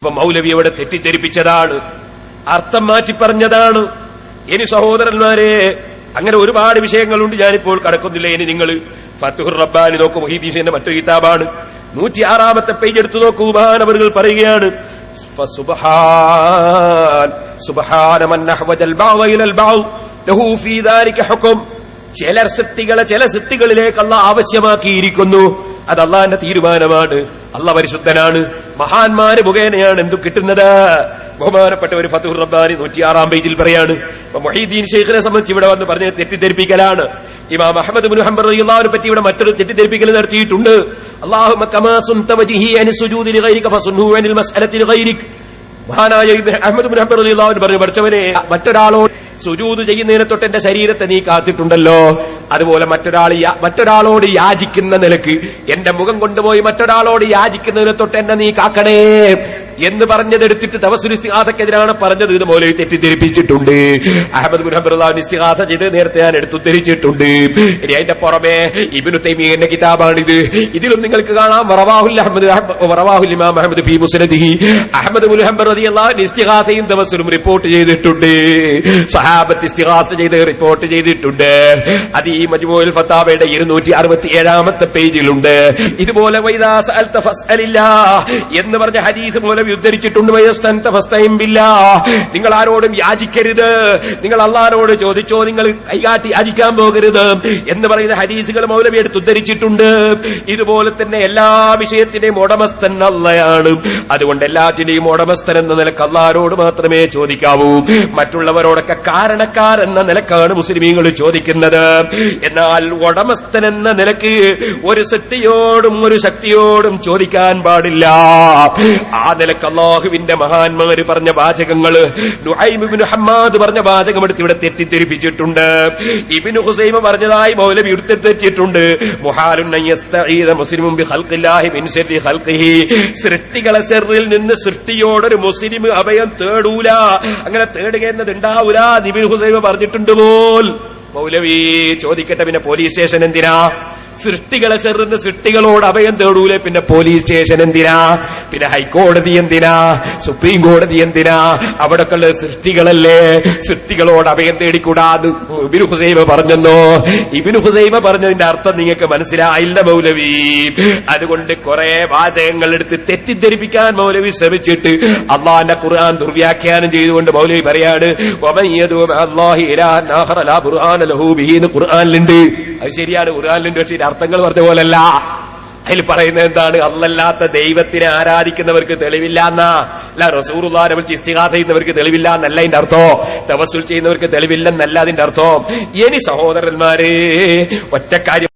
ഇപ്പൊ മൗലവി അവിടെ തെറ്റിദ്ധരിപ്പിച്ചതാണ്, അർത്ഥം മാറ്റി പറഞ്ഞതാണ്. ഇനി സഹോദരന്മാരെ, അങ്ങനെ ഒരുപാട് വിഷയങ്ങളുണ്ട്, ഞാനിപ്പോൾ കടക്കുന്നില്ല. ഇനി നിങ്ങൾ ഫത്ഹുർ റബ്ബാനി നോക്കൂ, മുഹീദ്ദീന്റെ മറ്റൊരു കിതാബാണ്. 106-ാമത്തെ പേജ് എടുത്തു നോക്കൂ. മഹാനവറുകൾ പറയുകയാണ്, സുബ്ഹാന മൻ അഹ്വജൽ ബഅദ ഇലൽ ബഅദ് ലഹു ഫീ ദാലിക ഹുക്ം. ചില സൃഷ്ടികളിലേക്ക് അല്ലാഹ് ആവശ്യമാക്കിയിരിക്കുന്നു, അത് അള്ളാഹിന്റെ തീരുമാനമാണ്. അള്ളാഹ് പരിശുദ്ധനാണ്, മഹാന്മാര് മുഖേനയാണ് എന്തു കിട്ടുന്നത്. ബഹുമാനപ്പെട്ട ഒരു ഫത്ഹുർ റബ്ബാനി 106-ാം പേജിൽ പറയാണ്. മുഹീദ്ദീൻ ശൈഖിനെ സംബന്ധിച്ച് ഇവിടെ വന്ന് പറഞ്ഞ തെറ്റിദ്ധരിപ്പിക്കലാണ്. ഇമാം അഹ്മദ് ഇബ്നു ഹംബൽ റളിയല്ലാഹുവിനെ പറ്റി ഇവിടെ മറ്റൊരു തെറ്റിദ്ധരിപ്പിക്കൽ നടത്തിയിട്ടുണ്ട്. അല്ലാഹുമ്മ കമാ സുൻത വജ്ഹി അനി സുജൂദി ലിഗൈരിക ഫസുൻഹു അനിൽ മസ്അലതി ലിഗൈരിക. മഹാനായ അഹ്മദ് ഇബ്നു ഹംബൽ റളിയല്ലാഹു അൻഹു പറഞ്ഞു, പഠിച്ചവനെ, മറ്റൊരാളോട് സുജൂദ് ചെയ്യുന്നതിനെ തൊട്ട് എന്റെ ശരീരത്തെ നീ കാത്തിട്ടുണ്ടല്ലോ, അതുപോലെ മറ്റൊരാളോട് യാചിക്കുന്ന നിലക്ക് എന്റെ മുഖം കൊണ്ടുപോയി മറ്റൊരാളോട് യാചിക്കുന്നതിനെ തൊട്ട് എന്നെ നീ കാക്കണേ എന്ന് പറഞ്ഞതെടുത്തിട്ട് തവസ്സുൽ ഇസ്തിഗാസക്കെതിരാണ് പറഞ്ഞത്. ഇതുപോലെ തെറ്റിദ്ധരിപ്പിച്ചിട്ടുണ്ട്. അഹ്മദ് ഇബ്നു ഹംബൽ റളിയല്ലാഹു ഇസ്തിഗാസ ചെയ്ത് നേരത്തെ ഞാൻ എടുത്തുദ്ധരിച്ചിട്ടുണ്ട്. ഇനി അതിന്റെ പുറമെ ഇബ്നു തൈമിയ്യയുടെ കിതാബാണിത്. ഇതിലും നിങ്ങൾക്ക് കാണാം, റവാഹുൽ ഇമാം അഹ്മദ് ഫീ മുസ്നദിഹി. അഹ്മദ് ഇബ്നു ഹംബൽ റളിയല്ലാഹു അൻഹു ഇസ്തിഗാസയും തവസ്സുലും റിപ്പോർട്ട് ചെയ്തിട്ടുണ്ട്. സഹാബത്ത് ഇസ്തിഗാസ ചെയ്ത് റിപ്പോർട്ട് ചെയ്തിട്ടുണ്ട്. അത് ഈ മജ്മൂഉൽ ഫതാവയുടെ 267-ാമത്തെ പേജിലുണ്ട്. ഇതുപോലെ വൈദാ സഅൽത ഫസ്അലില്ലാഹ് എന്ന് പറഞ്ഞ ഹദീസ് മൂലം ഉദ്ധരിച്ചിട്ടുണ്ട്. നിങ്ങൾ ആരോടും യാചിക്കരുത്, നിങ്ങൾ അള്ളാഹുവോട് ചോദിച്ചോ, നിങ്ങൾ കൈകാട്ടി യാചിക്കാൻ പോകരുത് എന്ന് പറയുന്ന ഹദീസുകൾ മൗലവി എടുത്ത് ഉദ്ധരിച്ചിട്ടുണ്ട്. ഇതുപോലെ തന്നെ എല്ലാ വിഷയത്തിന്റെയും ഉടമസ്ഥൻ അള്ളയാണ്. അതുകൊണ്ട് എല്ലാറ്റിന്റെയും ഉടമസ്ഥൻ എന്ന നിലക്ക് അള്ളാഹുവോട് മാത്രമേ ചോദിക്കാവൂ. മറ്റുള്ളവരോടൊക്കെ കാരണക്കാരെന്ന നിലക്കാണ് മുസ്ലിമീങ്ങൾ ചോദിക്കുന്നത്. എന്നാൽ ഉടമസ്ഥൻ എന്ന നിലക്ക് ഒരു സൃഷ്ടിയോടും ഒരു ശക്തിയോടും ചോദിക്കാൻ പാടില്ല. ആ നിലക്ക് അല്ലാഹുവിന്റെ മഹാന്മാര് പറഞ്ഞ വാചകങ്ങള്, നുഐം ഇബ്നു ഹമ്മാദ് പറഞ്ഞ വാചകം എടുത്ത് ഇവിടെ തെറ്റിദ്ധരിപ്പിച്ചിട്ടുണ്ട്. ഇബ്നു ഹുസൈമ പറഞ്ഞതായി മൗലവി എടുത്തെത്തിച്ചിട്ടുണ്ട്. മുഹാലുൻ അൻ യസ്തഈദ മുസ്ലിമുൻ ബിഖൽഖില്ലാഹി മിൻ ശർരി ഖൽഖിഹി. സൃഷ്ടികളെ ശർറിൽ നിന്ന് സൃഷ്ടിയോടൊരു മുസ്ലിം അഭയം തേടൂല, അങ്ങനെ തേടുക എന്നതുണ്ടാവൂല ഇബ്നു ഹുസൈമ പറഞ്ഞിട്ടുണ്ട് പോൽ. മൗലവി ചോദിക്കട്ടെ, പിന്നെ പോലീസ് സ്റ്റേഷൻ എന്തിനാ? സൃഷ്ടികളെ ചെറുന്ന് സൃഷ്ടികളോട് അഭയം തേടൂലെ, പിന്നെ പോലീസ് സ്റ്റേഷൻ എന്തിനാ? പിന്നെ ഹൈക്കോടതി എന്തിനാ? സുപ്രീം കോടതി എന്തിനാ? അവിടൊക്കെയുള്ള സൃഷ്ടികളല്ലേ, സൃഷ്ടികളോട് അഭയം തേടിക്കൂടാന്ന് ഇബ്നു ഹുസൈമ പറഞ്ഞെന്നോ? ഇബ്നു ഹുസൈമ പറഞ്ഞതിന്റെ അർത്ഥം നിങ്ങൾക്ക് മനസ്സിലായില്ല മൗലവി. അതുകൊണ്ട് കുറെ വാചകങ്ങൾ എടുത്ത് തെറ്റിദ്ധരിപ്പിക്കാൻ മൗലവി ശ്രമിച്ചിട്ട് അള്ളാന്റെ ഖുർആൻ ദുർവ്യാഖ്യാനം ചെയ്തുകൊണ്ട് മൗലവി പറയാണ്, ഖുർആനിലുണ്ട്. അത് ശരിയാണ്, ഖുർആനിലുണ്ട്. പക്ഷേ അർത്ഥങ്ങൾ പറഞ്ഞ പോലല്ല. അതിൽ പറയുന്നത് എന്താണ്? അല്ലല്ലാത്ത ദൈവത്തിനെ ആരാധിക്കുന്നവർക്ക് തെളിവില്ല എന്നാ. അല്ല, റസൂലുള്ളാഹിനെ വിളിച്ച് ഇസ്തിഗാസ ചെയ്യുന്നവർക്ക് തെളിവില്ല എന്നല്ല അതിന്റെ അർത്ഥം. തവസ്സുൽ ചെയ്യുന്നവർക്ക് തെളിവില്ലെന്നല്ല അതിന്റെ അർത്ഥം. ഇനി സഹോദരന്മാരെ, ഒറ്റക്കാര്യം